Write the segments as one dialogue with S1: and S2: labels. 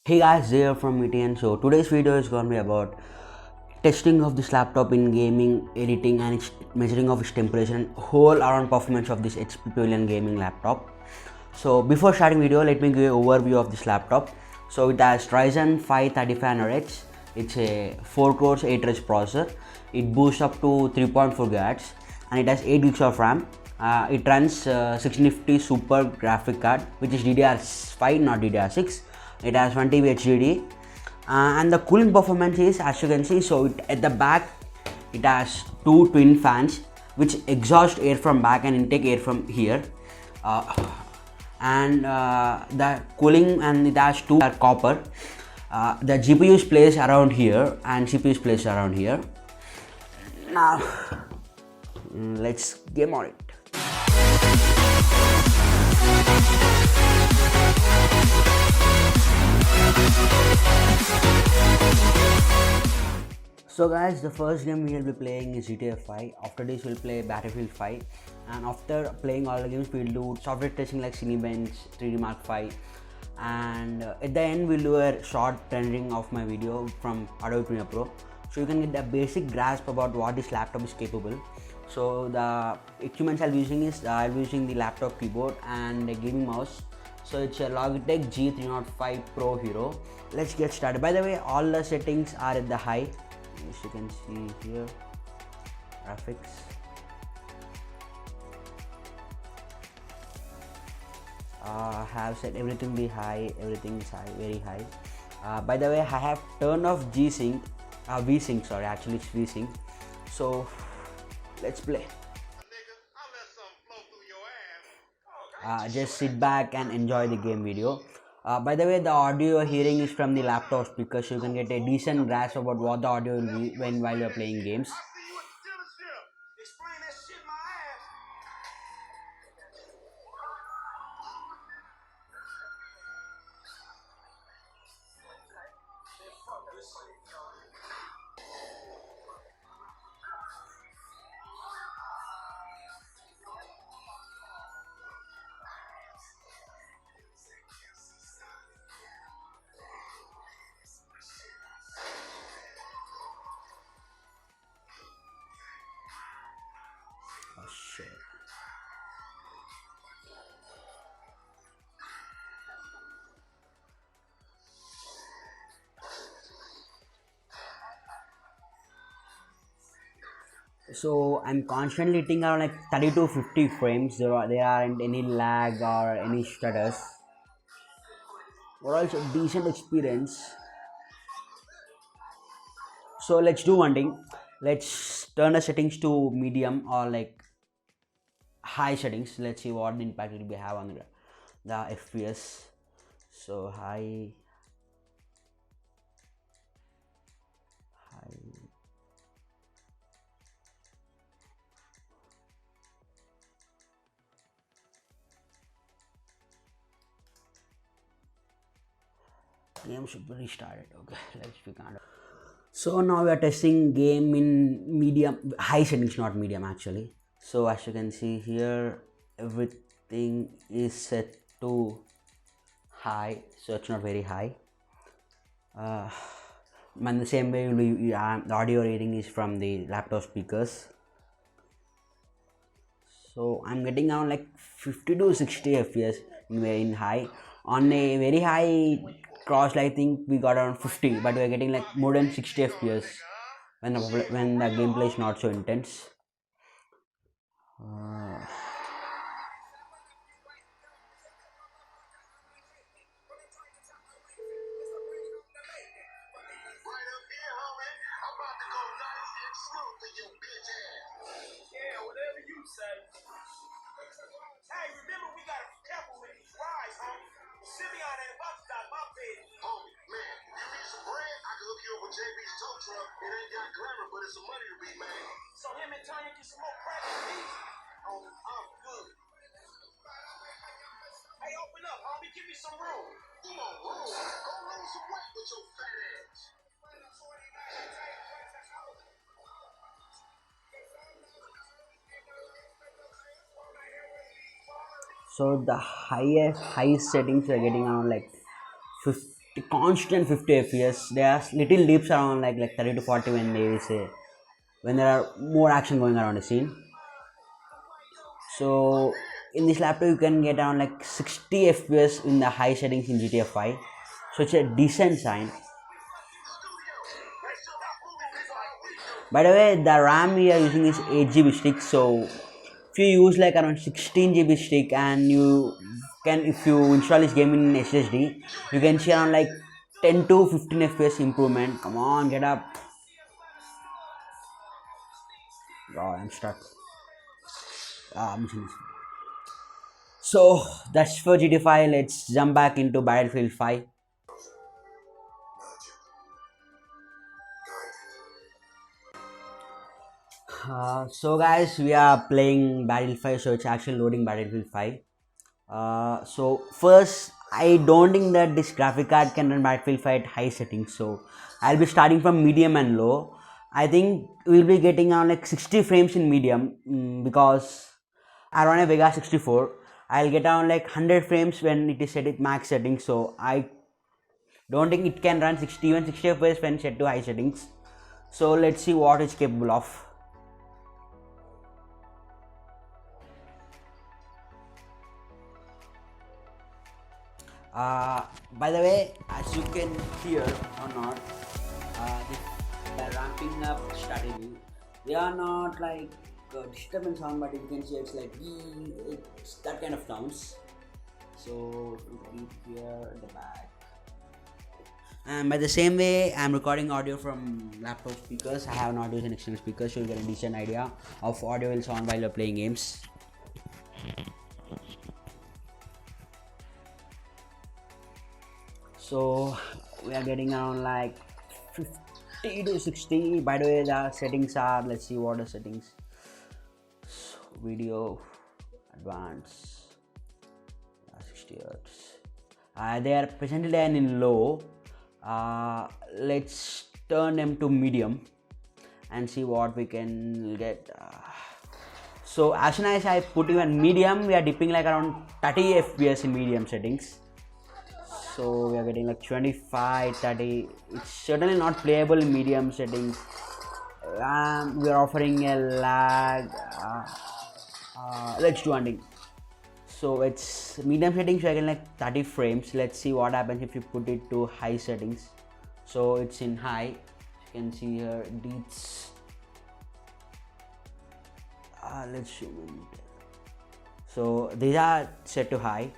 S1: Hey guys, here from ETN. So today's video is going to be about testing of this laptop in gaming, editing and measuring of its temperature and whole around performance of this HP Pavilion gaming laptop. So before starting video, let me give you an overview of this laptop. So it has Ryzen 5 3500H. It's a 4 cores 8 threads processor. It boosts up to 3.4 GHz and it has 8 gigs of RAM. It runs 1650 Super graphic card, which is DDR5, not DDR6. It has 1 TB HDD, and the cooling performance is, as you can see, so at the back it has two twin fans which exhaust air from back and intake air from here, and the cooling, and it has two are copper. The GPU is placed around here and CPU is placed around here. Now let's game on it. So guys, the first game we will be playing is GTA 5. After this we'll play Battlefield 5, and after playing all the games we'll do software testing like Cinebench, 3D Mark 5, and at the end we'll do a short rendering of my video from Adobe PREIMER Pro, so you can get a basic grasp about what this laptop is capable. So the equipment I'll be using is the laptop keyboard and a gaming mouse. So it's a Logitech G305 Pro Hero. Let's get started. By the way, all the settings are at the high, as you can see here. Graphics, have set everything be high, everything is high, very high. By the way, I have turned off VSync, sorry, actually it's VSync. So let's play. Just sit back and enjoy the game video. By the way, the audio you're hearing is from the laptop speaker, so you can get a decent grasp about what the audio will be while you're playing games. Oh shit. So I'm constantly hitting around like 30 to 50 frames. There aren't any lag or any stutters. Overall, it's a decent experience. So let's do one thing. Let's turn the settings to medium or like high settings. Let's see what the impact it will have on the FPS. So high. Game should be restarted. Okay, let's begin. So now we are testing game in medium, high settings, not medium actually. So as you can see here, everything is set to high, so it's not very high. And the same way the audio reading is from the laptop speakers. So I'm getting around like 50 to 60 FPS in high. On a very high cross, I think we got around 50, but we're getting like more than 60 FPS when the gameplay is not so intense. Hey, remember we gotta be careful with these rides, homie. Simeon ain't about to die my bed. Homie, man, if you need some bread, I can hook you up with JB's tow truck. It ain't got glamour, but it's some money to be made. So him and Tanya get some more practice, please. Homie, I'm good. Hey, open up, homie. Give me some room. Come on, room. Go lose some weight with your fat ass. So the highest settings we are getting around like 50 constant 50 fps. There are little dips around like 30 to 40 when they will say when there are more action going around the scene. So in this laptop you can get around like 60 fps in the high settings in GTA 5, so it's a decent sign. By the way, the RAM we are using is 8 GB stick, so if you use like around 16 GB stick and you can, if you install this game in SSD, you can see around like 10 to 15 fps improvement. Come on, get up. God, I'm stuck. So that's for GTA 5. Let's jump back into Battlefield 5. So guys, we are playing Battlefield 5, so it's actually loading Battlefield 5. So first, I don't think that this graphic card can run Battlefield 5 at high settings, so I'll be starting from medium and low. I think we'll be getting around like 60 frames in medium, because I run a Vega 64. I'll get around like 100 frames when it is set at max settings, so I don't think it can run 60, even 60 FPS when set to high settings. So let's see what it's capable of. By the way, as you can hear or not, they're ramping up strategy. They are not like disturbance sound, but you can see it's like it's that kind of sounds. So you can hear the back. And by the same way, I'm recording audio from laptop speakers. I have not used an external speaker, so you'll get a decent idea of audio will sound while you're playing games. So we are getting around like 50 to 60. By the way, the settings are, let's see what the settings. So, video advanced 60 Hz. They are presently in low. Let's turn them to medium and see what we can get. So as soon as I put even medium, we are dipping like around 30 fps in medium settings. So we are getting like 25, 30. It's certainly not playable in medium settings. We are offering a lag. Let's do hunting. So it's medium settings, we are getting like 30 frames. Let's see what happens if you put it to high settings. So it's in high. You can see here deets. Let's zoom in. So these are set to high.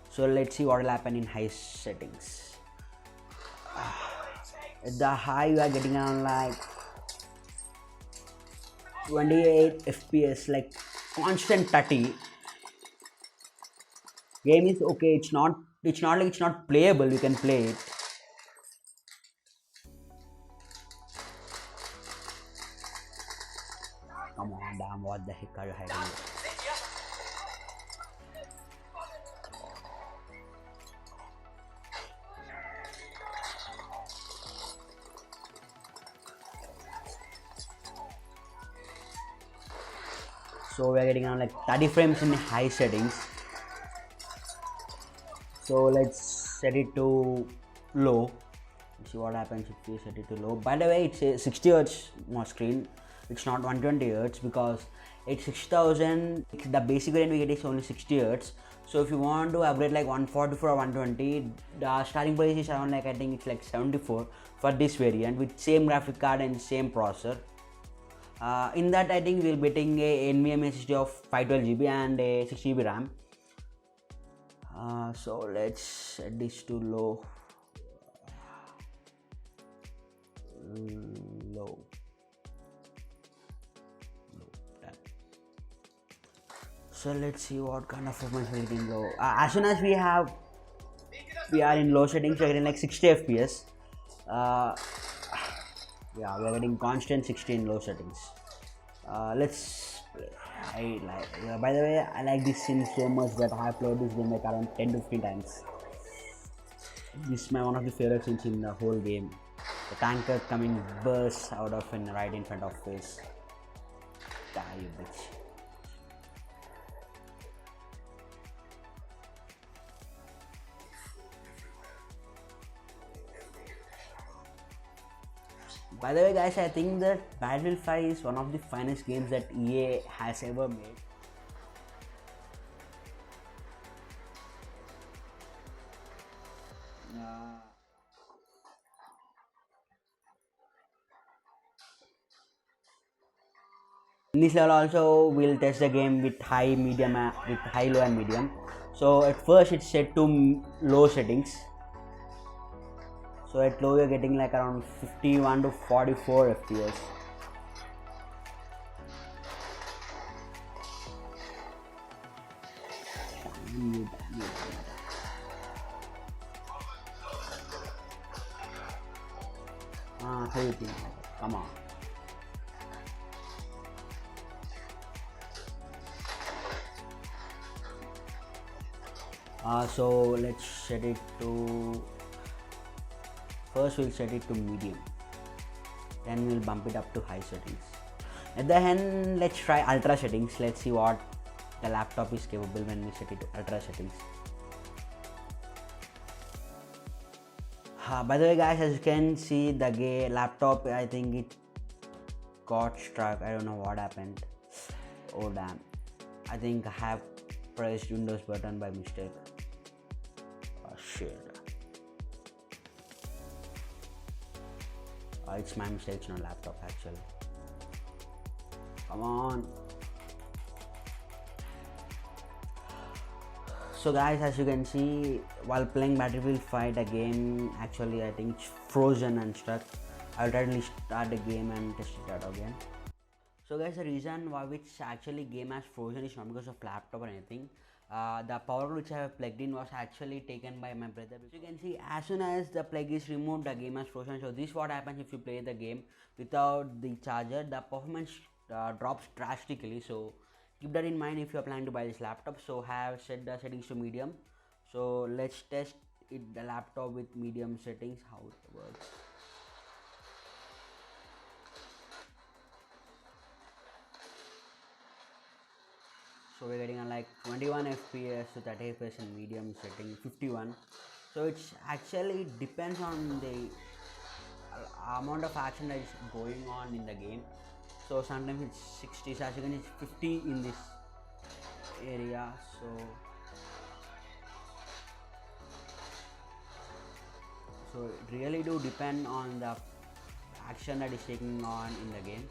S1: So let's see what will happen in high settings. At the high, you are getting around like 28 fps, like constant 30. Game is okay. It's not like it's not playable. You can play it. Come on, damn! What the heck are you hiding? So we are getting around like 30 frames in high settings. So let's set it to low. Let's see what happens if we set it to low. By the way, it's a 60 Hz more screen. It's not 120 Hz because it's 6000. The basic variant we get is only 60 Hz. So if you want to upgrade like 144 or 120, the starting price is around like, I think it's like 74 for this variant with same graphic card and same processor. In that, I think we'll be getting a NVMe SSD of 512 GB and a 6 GB RAM. So let's set this to low. So let's see what kind of performance we're getting low. As soon as we are in low settings, we're getting like 60 FPS. Yeah, we are getting constant 60 in low settings. Let's play. By the way, I like this scene so much that I have played this game like around 10 to 15 times. This is one of the favorite scenes in the whole game. The tanker coming bursts out of and right in front of face. Die, you bitch. By the way guys, I think that Battlefield 5 is one of the finest games that EA has ever made. In this level also we'll test the game with high, medium, with high, low and medium. So at first it's set to low settings. So at low you're getting like around 51 to 44 FPS. Come on. So let's set it to, first we'll set it to medium, then we'll bump it up to high settings. At the end, let's try ultra settings. Let's see what the laptop is capable when we set it to ultra settings. By the way guys, as you can see, the laptop, I think it got stuck. I don't know what happened. Oh damn, I think I have pressed Windows button by mistake. Oh shit. It's my mistake, it's not laptop actually. Come on. So guys, as you can see, while playing Battlefield 5, the game actually I think it's frozen and stuck. I'll try to restart the game and test it out again. So guys, the reason why which actually game has frozen is not because of laptop or anything. The power which I have plugged in was actually taken by my brother. So you can see, as soon as the plug is removed, the game has frozen. So this is what happens if you play the game without the charger. The performance drops drastically. So keep that in mind if you are planning to buy this laptop. So have set the settings to medium. So let's test the laptop with medium settings, how it works. So we're getting like 21 FPS to 30 FPS in medium setting, 51. So it's actually depends on the amount of action that is going on in the game. So sometimes it's 60, so as you can see, it's 50 in this area. So it really do depend on the action that is taking on in the game.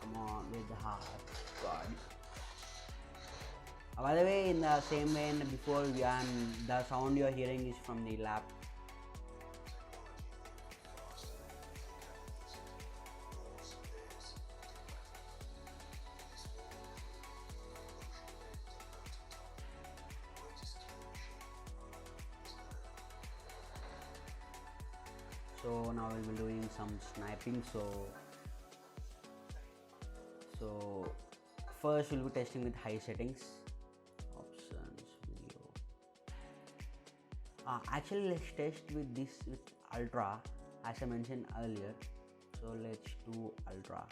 S1: Come on with the heart, God. By the way, in the same way before, the sound you are hearing is from the lap. So now we'll be doing some sniping. So first we'll be testing with high settings. Options, video. Actually let's test with this with ultra, as I mentioned earlier. So let's do ultra.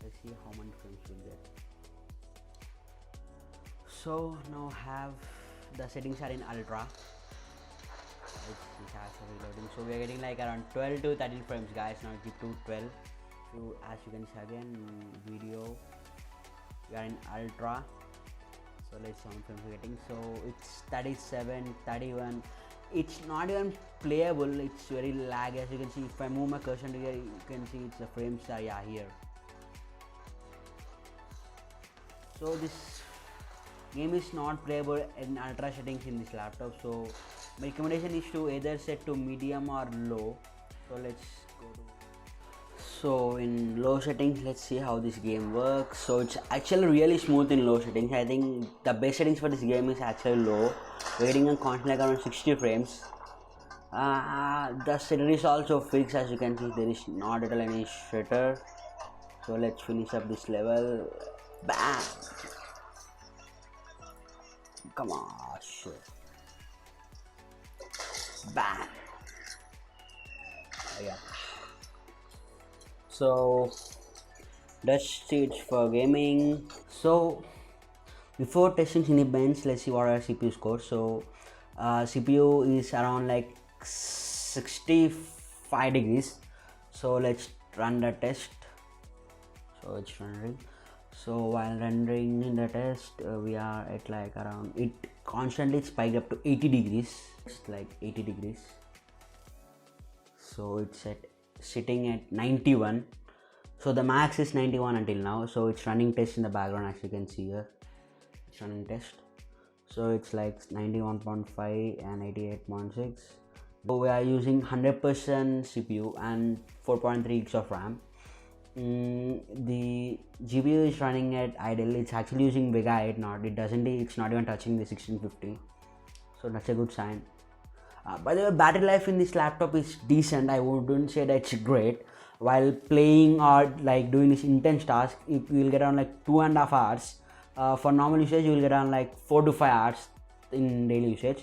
S1: Let's see how many frames we'll get. So now have the settings are in ultra. So we are getting like around 12 to 13 frames guys. Now keep to 12. So as you can see again, video, we are in ultra. So let's see how many frames we're getting. So it's 37, 31. It's not even playable, it's very lag. As you can see, if I move my cursor here, you can see it's the frames are here. So this game is not playable in ultra settings in this laptop. So my recommendation is to either set to medium or low. So let's go to. So in low settings, let's see how this game works. So it's actually really smooth in low settings. I think the best settings for this game is actually low. We're getting a constant like around 60 frames. The shutter is also fixed. As you can see, there is not at all any shutter. So let's finish up this level. Bam! Come on, shit. Bam! Oh, yeah. So that's it for gaming. So before testing Cinebench, let's see what our CPU scores. So CPU is around like 65 degrees. So let's run the test. So it's rendering. So while rendering the test, we are at like around, it constantly spiked up to 80 degrees. It's like 80 degrees. So it's sitting at 91. So the max is 91 until now. So it's running test in the background, as you can see here. It's running test. So it's like 91.5 and 88.6. So we are using 100% CPU and 4.3 gigs of RAM. The GPU is running at idle. It's actually using Vega 8, it's not even touching the 1650. So that's a good sign. By the way, battery life in this laptop is decent. I wouldn't say that it's great. While playing or like doing this intense task, you will get on like 2.5 hours. For normal usage, you will get on like 4 to 5 hours in daily usage.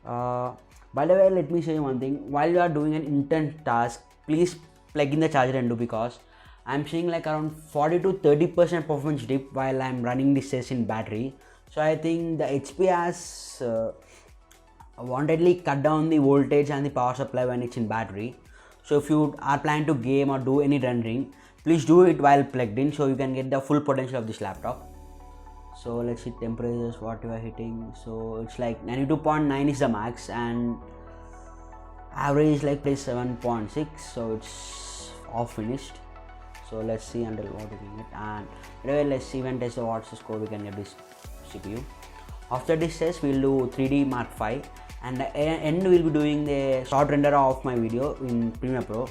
S1: By the way, let me say one thing. While you are doing an intense task, please plug in the charger and do, because I'm seeing like around 40 to 30% performance dip while I'm running this test in battery. So I think the HP has wantedly cut down the voltage and the power supply when it's in battery. So if you are planning to game or do any rendering, please do it while plugged in, so you can get the full potential of this laptop. So let's see temperatures, what you are hitting. So it's like 92.9 is the max and average is like 7.6. So it's off finished. So let's see until what we can get, and anyway, let's see when test the what's the score we can get this CPU. After this test, we'll do 3D Mark V, and the end we'll be doing the short render of my video in Premiere Pro.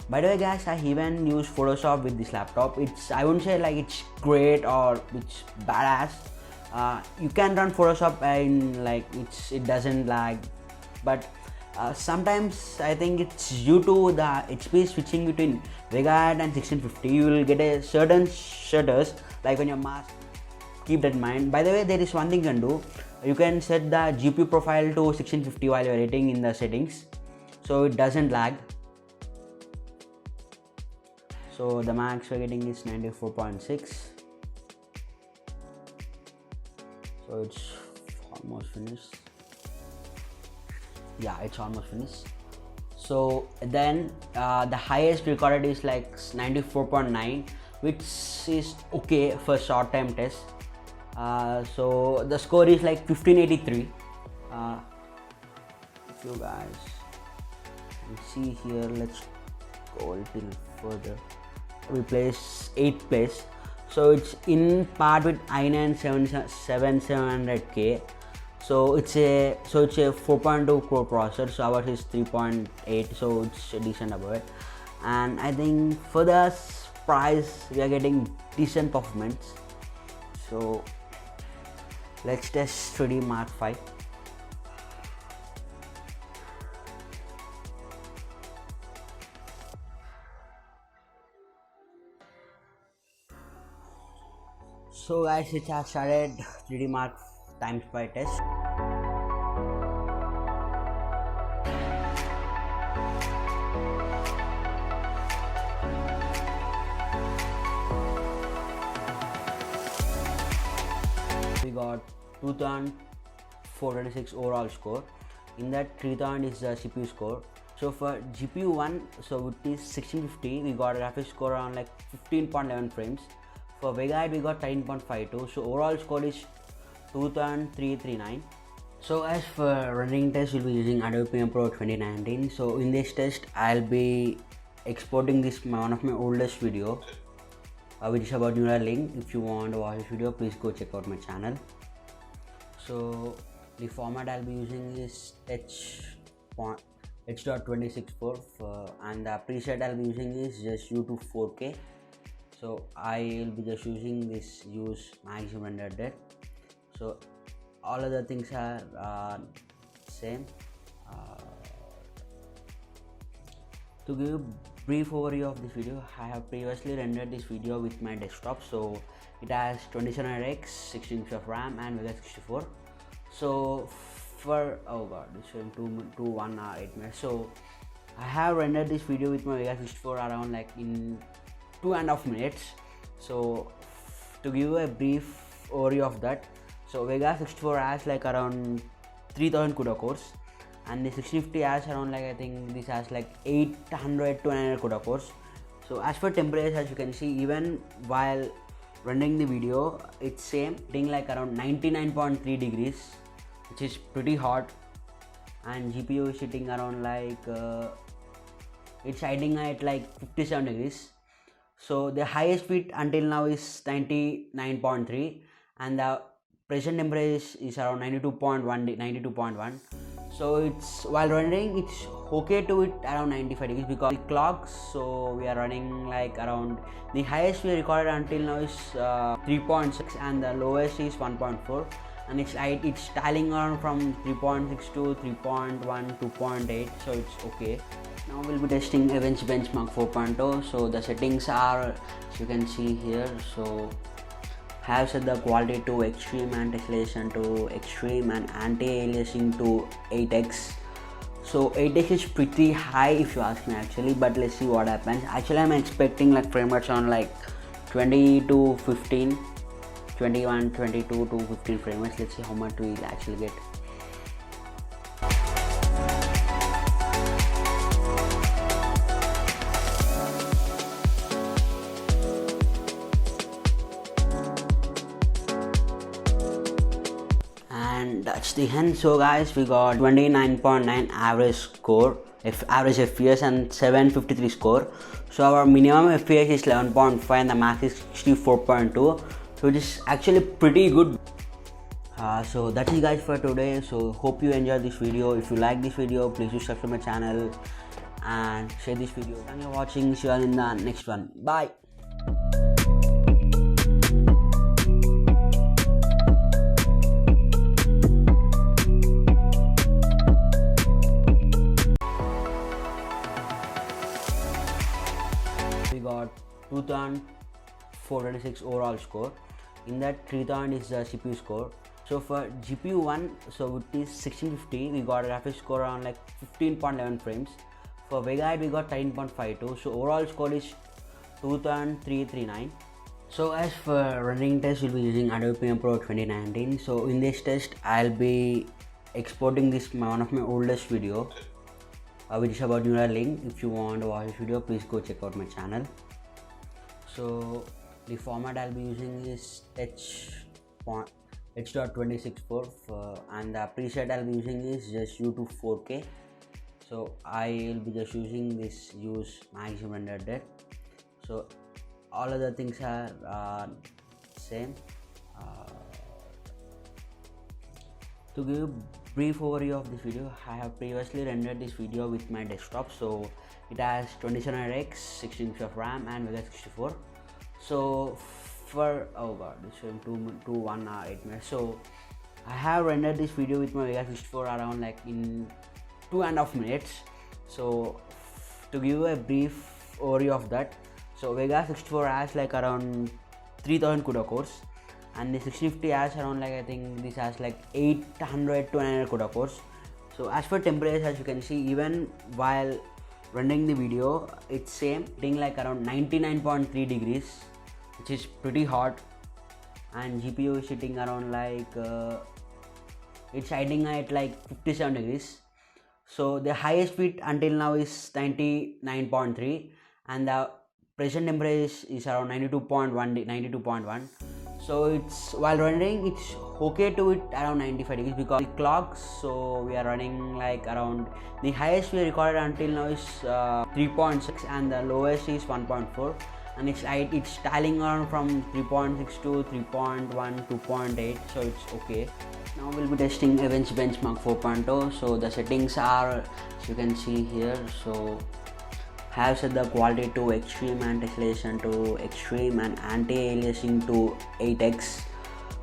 S1: By the way guys, I even use Photoshop with this laptop. I wouldn't say like it's great or it's badass. You can run Photoshop in like it doesn't lag, but sometimes I think it's due to the HP switching between Vega 8 and 1650. You will get a certain shutters like when your mask. Keep that in mind. By the way, there is one thing you can do. You can set the GPU profile to 1650 while you're editing in the settings, so it doesn't lag. So the max we're getting is 94.6. So it's almost finished. Yeah, it's almost finished. So then the highest recorded is like 94.9, which is okay for short time test. So the score is like 1583. If you guys can see here, let's go a little further. We place 8th place. So it's in part with i9 7700K. So it's a 4.2 core processor. So ours is 3.8. So it's decent above it. And I think for the price we are getting decent performance. So let's test 3D Mark V. So guys, it has started 3D Mark times by test. We got 2426 overall score. In that 3000 is the CPU score. So for GPU 1, so it is 1650, we got a graphics score around like 15.11 frames. For Vega 8 we got 13.52. So overall score is 2339. So as for rendering test, we'll be using Adobe Premiere Pro 2019. So in this test, I'll be exporting this one of my oldest video, which is about Neuralink. If you want to watch this video, please go check out my channel. So the format I'll be using is H.264 and the preset I'll be using is just YouTube 4K. So I'll be just using this use maximum render depth. So all other things are same. To give a brief overview of this video, I have previously rendered this video with my desktop. So it has 2700X, 16 GB of RAM and Vega 64. So for it's showing 1 hour 8 minutes. So I have rendered this video with my Vega 64 around like in 2.5 minutes. So to give you a brief overview of that, so Vega 64 has like around 3000 CUDA cores, and the 1650 has around like, I think this has like 800 to 900 CUDA cores. So as for temperatures, as you can see, even while rendering the video, it's same, hitting like around 99.3 degrees, which is pretty hot, and GPU is sitting around like it's hiding at like 57 degrees. So the highest speed until now is 99.3, and the present temperature is around 92.1. So it's while rendering, it's okay to it around 95 degrees because the clocks. So we are running like around, the highest we recorded until now is 3.6, and the lowest is 1.4, and it's tiling around from 3.6 to 3.1, 2.8. so it's okay. Now we'll be testing Events Benchmark 4.0. So the settings are, as you can see here, so have set the quality to extreme and tessellation to extreme and anti-aliasing to 8x. So 8x is pretty high if you ask me actually, but let's see what happens. Actually I'm expecting like frame rates on like 20 to 15, 21, 22 to 15 frame rates. Let's see how much we'll actually get. And that's the end. So guys, we got 29.9 average score, average FPS, and 753 score. So our minimum FPS is 11.5 and the max is 64.2, so it is actually pretty good. So that's it guys for today. So hope you enjoyed this video. If you like this video, please do subscribe my channel and share this video. Thank you for watching. See you all in the next one. Bye. We got 2426 overall score. In that 3000 is the CPU score. So for GPU 1, so it is 1650, we got a graphics score around like 15.11 frames. For Vega we got 13.52, so overall score is 2339. So as for running test, we'll be using Adobe PREIMER Pro 2019. So in this test, I'll be exporting this one of my oldest video, which is about Neuralink. If you want to watch this video, please go check out my channel. So the format I'll be using is H.264 and the preset I'll be using is just YouTube 4K. So I'll be just using this use maximum render depth. So all other things are same. To give a brief overview of this video, I have previously rendered this video with my desktop. So it has 2700X, 16 GB of RAM and Vega 64. So for, oh god, it's showing 1 hour 8 minutes. So I have rendered this video with my Vega 64 around like in 2.5 minutes. So to give you a brief overview of that, so Vega 64 has like around 3000 CUDA cores, and the 1650 has around like, I think this has like 800 to 900 CUDA cores. So as for temperatures, as you can see, even while rendering the video, it's same, hitting like around 99.3 degrees, which is pretty hot, and GPU is sitting around like it's hiding at like 57 degrees. So the highest speed until now is 99.3, and the present temperature is around 92.1. So it's while rendering, it's okay to it around 95 degrees because the clocks. So we are running like around, the highest we recorded until now is 3.6, and the lowest is 1.4, and it's tiling around from 3.6 to 3.1, 2.8, so it's okay. Now we'll be testing Events Benchmark 4.0. So the settings are, as you can see here, so have set the quality to extreme and tessellation to extreme and anti-aliasing to 8x.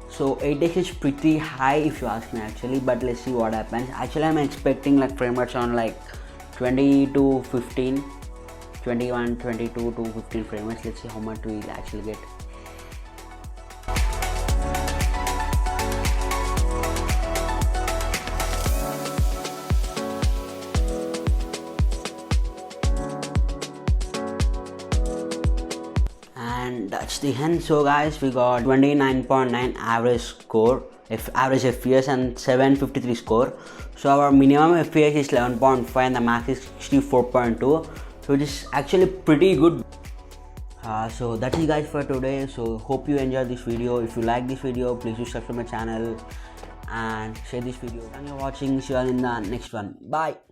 S1: So 8x is pretty high if you ask me actually, but let's see what happens. Actually I'm expecting like frame rates on like 20 to 15, 21, 22 to 15 frame rates. Let's see how much we'll actually get. And that's the end. So guys, we got 29.9 average score, average FPS and 753 score. So our minimum FPS is 11.5 and the max is 64.2, so it is actually pretty good. So that is guys for today. So hope you enjoyed this video. If you like this video, please do subscribe my channel and share this video. Thank you for watching. See you all in the next one. Bye.